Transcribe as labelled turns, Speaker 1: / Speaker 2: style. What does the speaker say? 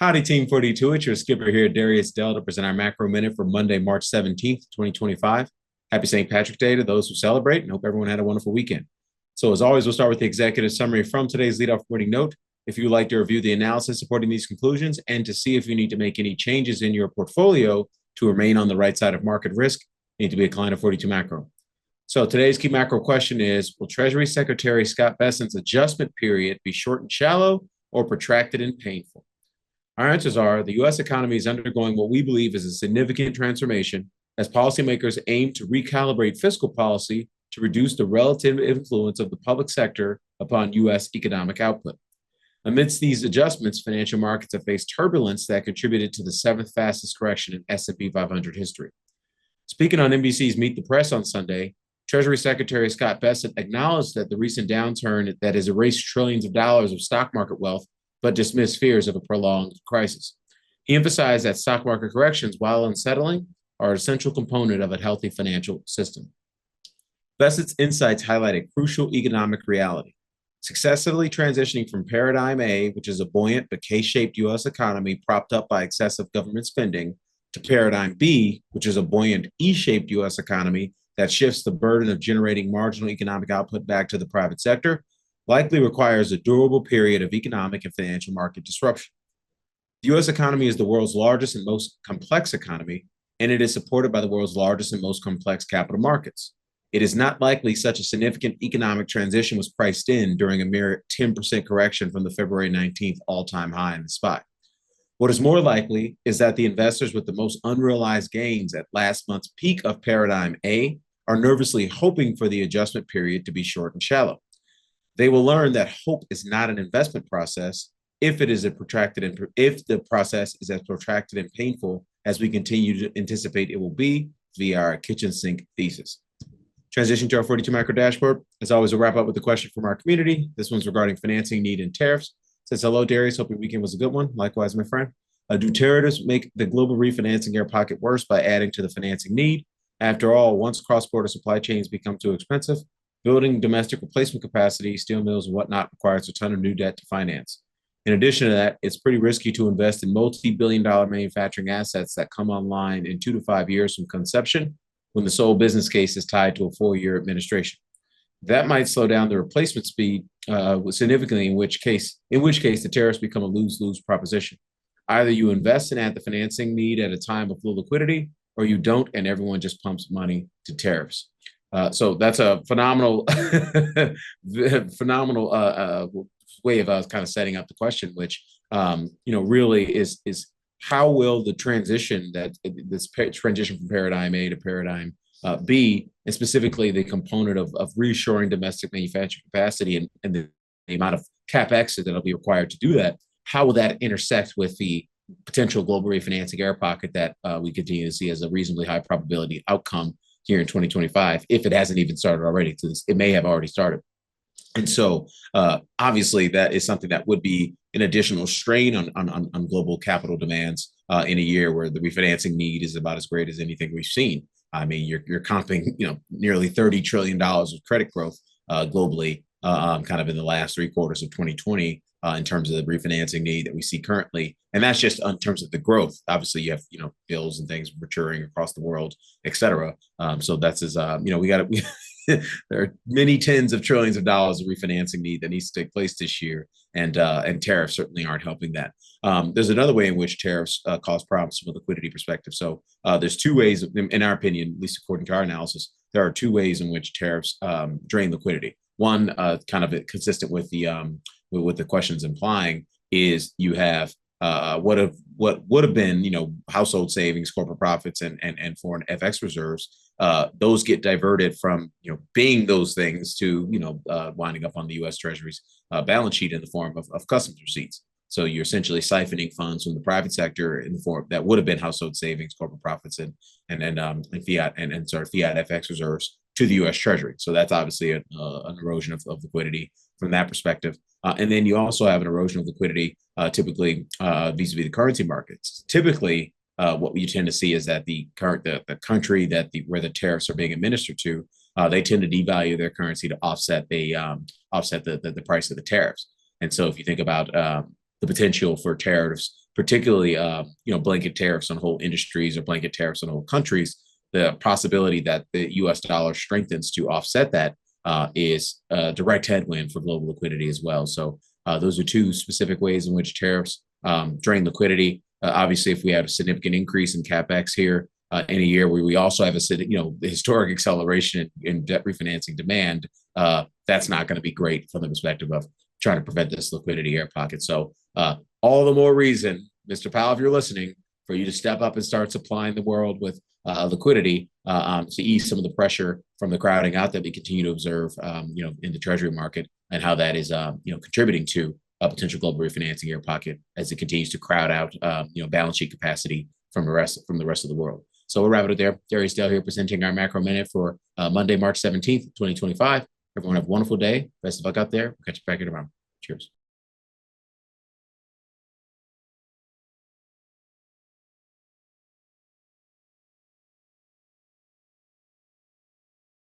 Speaker 1: Howdy, Team 42. It's your skipper here, Darius to present our macro minute for Monday, March 17th, 2025. Happy St. Patrick's Day to those who celebrate, and hope everyone had a wonderful weekend. So, as always, we'll start with the executive summary from today's leadoff reporting note. If you would like to review the analysis supporting these conclusions and to see if you need to make any changes in your portfolio to remain on the right side of market risk, you need to be a client of 42 Macro. So, today's key macro question is: will Treasury Secretary Scott Bessent's adjustment period be short and shallow or protracted and painful? Our answers are: the U.S. economy is undergoing what we believe is a significant transformation as policymakers aim to recalibrate fiscal policy to reduce the relative influence of the public sector upon U.S. economic output. Amidst these adjustments, financial markets have faced turbulence that contributed to the seventh fastest correction in S&P 500 history. Speaking on NBC's Meet the Press on Sunday, Treasury Secretary Scott Bessent acknowledged that the recent downturn that has erased trillions of dollars of stock market wealth but dismissed fears of a prolonged crisis. He emphasized that stock market corrections, while unsettling, are an essential component of a healthy financial system. Bessent's insights highlight a crucial economic reality. Successfully transitioning from Paradigm A, which is a buoyant but K-shaped U.S. economy propped up by excessive government spending, to Paradigm B, which is a buoyant E-shaped U.S. economy that shifts the burden of generating marginal economic output back to the private sector, likely requires a durable period of economic and financial market disruption. The U.S. economy is the world's largest and most complex economy, and it is supported by the world's largest and most complex capital markets. It is not likely such a significant economic transition was priced in during a mere 10% correction from the February 19th all-time high in the SPY. What is more likely is that the investors with the most unrealized gains at last month's peak of Paradigm A are nervously hoping for the adjustment period to be short and shallow. They will learn that hope is not an investment process if the process is as protracted and painful as we continue to anticipate it will be via our kitchen sink thesis. Transition to our 42 macro dashboard. As always, we'll wrap up with a question from our community. This one's regarding financing need and tariffs. It says, hello, Darius. Hope your weekend was a good one. Likewise, my friend. Do tariffs make the global refinancing air pocket worse by adding to the financing need? After all, once cross-border supply chains become too expensive, building domestic replacement capacity, steel mills, and whatnot requires a ton of new debt to finance. In addition to that, it's pretty risky to invest in multi-billion-dollar manufacturing assets that come online in 2 to 5 years from conception when the sole business case is tied to a 4-year administration. That might slow down the replacement speed significantly, in which case the tariffs become a lose-lose proposition. Either you invest and add the financing need at a time of low liquidity, or you don't, and everyone just pumps money to tariffs. So that's a phenomenal way of kind of setting up the question, which really is how will the transition transition from Paradigm A to Paradigm B, and specifically the component of reshoring domestic manufacturing capacity and the amount of capex that'll be required to do that, how will that intersect with the potential global refinancing air pocket that we continue to see as a reasonably high probability outcome here in 2025, if it hasn't even started already? It may have already started. And so obviously that is something that would be an additional strain on global capital demands in a year where the refinancing need is about as great as anything we've seen. I mean, you're comping, nearly $30 trillion of credit growth globally kind of in the last 3 quarters of 2020 in terms of the refinancing need that we see currently. And that's just in terms of the growth. Obviously, you have, bills and things maturing across the world, et cetera. So that's there are many tens of trillions of dollars of refinancing need that needs to take place this year. And tariffs certainly aren't helping that. There's another way in which tariffs cause problems from a liquidity perspective. So there's 2 ways, in our opinion, at least according to our analysis, there are 2 ways in which tariffs drain liquidity. One, kind of consistent with the questions implying, is you have what would have been, household savings, corporate profits, and foreign FX reserves. Those get diverted from, being those things to, winding up on the U.S. Treasury's balance sheet in the form of customs receipts. So you're essentially siphoning funds from the private sector in the form that would have been household savings, corporate profits, and fiat fiat FX reserves to the U.S. Treasury. So that's obviously an erosion of liquidity from that perspective. And then you also have an erosion of liquidity typically vis-a-vis the currency markets. Typically, what you tend to see is that the country where the tariffs are being administered to, they tend to devalue their currency to offset the price of the tariffs. And so if you think about the potential for tariffs particularly blanket tariffs on whole industries or blanket tariffs on whole countries, the possibility that the U.S. dollar strengthens to offset that is a direct headwind for global liquidity as well. So those are two specific ways in which tariffs drain liquidity. Obviously, if we have a significant increase in capex here in a year where we also have the historic acceleration in debt refinancing demand, that's not going to be great from the perspective of trying to prevent this liquidity air pocket. So all the more reason, Mr. Powell, if you're listening, for you to step up and start supplying the world with liquidity to ease some of the pressure from the crowding out that we continue to observe, in the Treasury market, and how that is, contributing to a potential global refinancing air pocket as it continues to crowd out, balance sheet capacity from the rest of the world. So we'll wrap it up there. Darius Dale here presenting our macro minute for Monday, March 17th, 2025. Everyone have a wonderful day. Best of luck out there. We'll catch you back here tomorrow. Cheers.